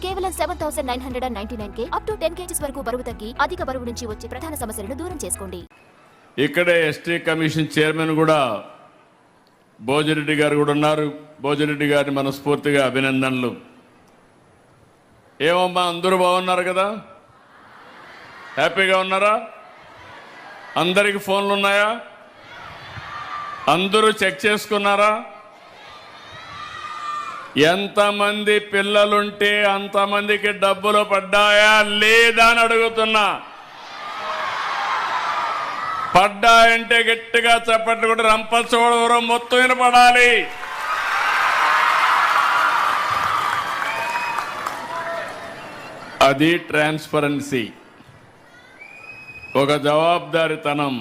కేవలం 7,999 up to 10 kgs వరకు బరువు తగ్గి అధిక బరువు నుంచి వచ్చే ప్రధాన సమస్యలను దూరం చేసుకోండి. ఇక్కడే ఎస్టీ కమిషన్ చైర్మన్ కూడా భోజిరెడ్డి గారు కూడా ఉన్నారు. భోజిరెడ్డి గారిని మనస్ఫూర్తిగా అభినందనలు. ఏమమ్మా అందరూ బాగున్నారు కదా? హ్యాపీగా ఉన్నారా? అందరికి ఫోన్లు ఉన్నాయా? అందరూ చెక్ చేసుకున్నారా? ఎంతమంది పిల్లలుంటే అంతమందికి డబ్బులు పడ్డాయా లేదా అని అడుగుతున్నా. పడ్డాయంటే గట్టిగా చప్పట్లు కూడా రంపచోడవరం మొత్తం వినపడాలి. అది ట్రాన్స్పరెన్సీ, ఒక జవాబుదారితనం.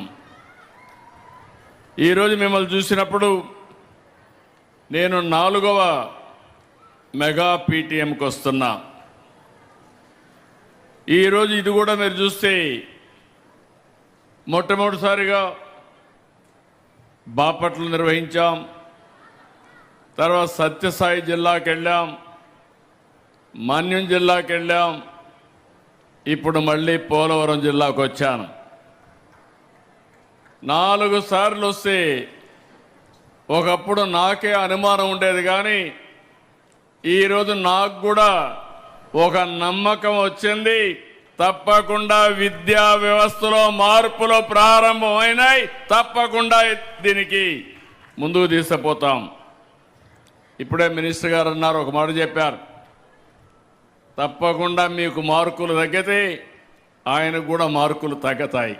ఈరోజు మిమ్మల్ని చూసినప్పుడు నేను 4వ మెగా పీటీఎంకి వస్తున్నా. ఈరోజు ఇది కూడా మీరు చూస్తే మొట్టమొదటిసారిగా బాపట్ల నిర్వహించాం, తర్వాత సత్యసాయి జిల్లాకి వెళ్ళాం, మన్యం జిల్లాకి వెళ్ళాం, ఇప్పుడు మళ్ళీ పోలవరం జిల్లాకు వచ్చాను. 4 సార్లు వస్తే ఒకప్పుడు నాకే అనుమానం ఉండేది, కానీ ఈరోజు నాకు కూడా ఒక నమ్మకం వచ్చింది. తప్పకుండా విద్యా వ్యవస్థలో మార్పులు ప్రారంభమైనాయి. తప్పకుండా దీనికి ముందుకు తీసుకుపోతాం. ఇప్పుడే మినిస్టర్ గారు అన్నారు, ఒక మాట చెప్పారు, తప్పకుండా మీకు మార్కులు తగ్గితే ఆయనకు కూడా మార్కులు తగ్గుతాయి.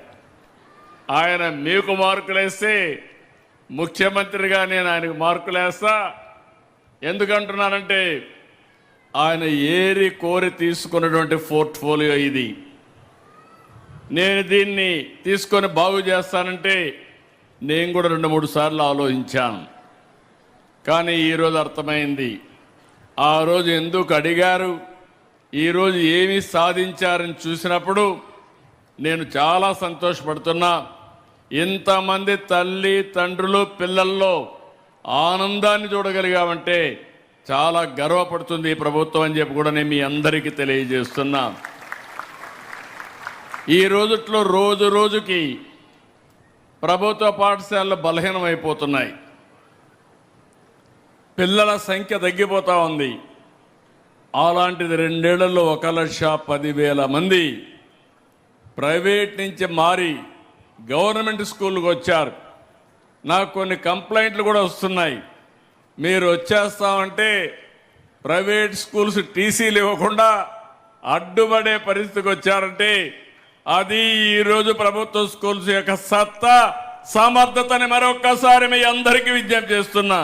ఆయన మీకు మార్కులు వేస్తే ముఖ్యమంత్రిగా నేను ఆయనకు మార్కులు వేస్తా. ఎందుకంటున్నానంటే ఆయన ఏరి కోరి తీసుకున్నటువంటి పోర్ట్ఫోలియో ఇది. నేను దీన్ని తీసుకొని బాగు చేస్తానంటే నేను కూడా 2-3 సార్లు ఆలోచించాను. కానీ ఈరోజు అర్థమైంది, ఆ రోజు ఎందుకు అడిగారు, ఈరోజు ఏమి సాధించారని చూసినప్పుడు నేను చాలా సంతోషపడుతున్నా. ఇంతమంది తల్లి తండ్రులు పిల్లల్లో ఆనందాన్ని చూడగలిగామంటే చాలా గర్వపడుతుంది ఈ ప్రభుత్వం అని చెప్పి కూడా నేను మీ అందరికీ తెలియజేస్తున్నా. ఈ రోజుట్లో రోజు రోజుకి ప్రభుత్వ పాఠశాలలు బలహీనమైపోతున్నాయి. పిల్లల సంఖ్య తగ్గిపోతూ ఉంది. అలాంటిది 2 ఏళ్లలో 1,10,000 మంది ప్రైవేట్ నుంచి మారి గవర్నమెంట్ స్కూల్కి వచ్చారు. నాకు కొన్ని కంప్లైంట్లు కూడా వస్తున్నాయి. మీరు వచ్చేస్తామంటే ప్రైవేట్ స్కూల్స్ టీసీలు ఇవ్వకుండా అడ్డుపడే పరిస్థితికి వచ్చారంటే అది ఈరోజు ప్రభుత్వ స్కూల్స్ యొక్క సత్తా సమర్థతని మరొక్కసారి మీ అందరికీ విజ్ఞప్తి చేస్తున్నా.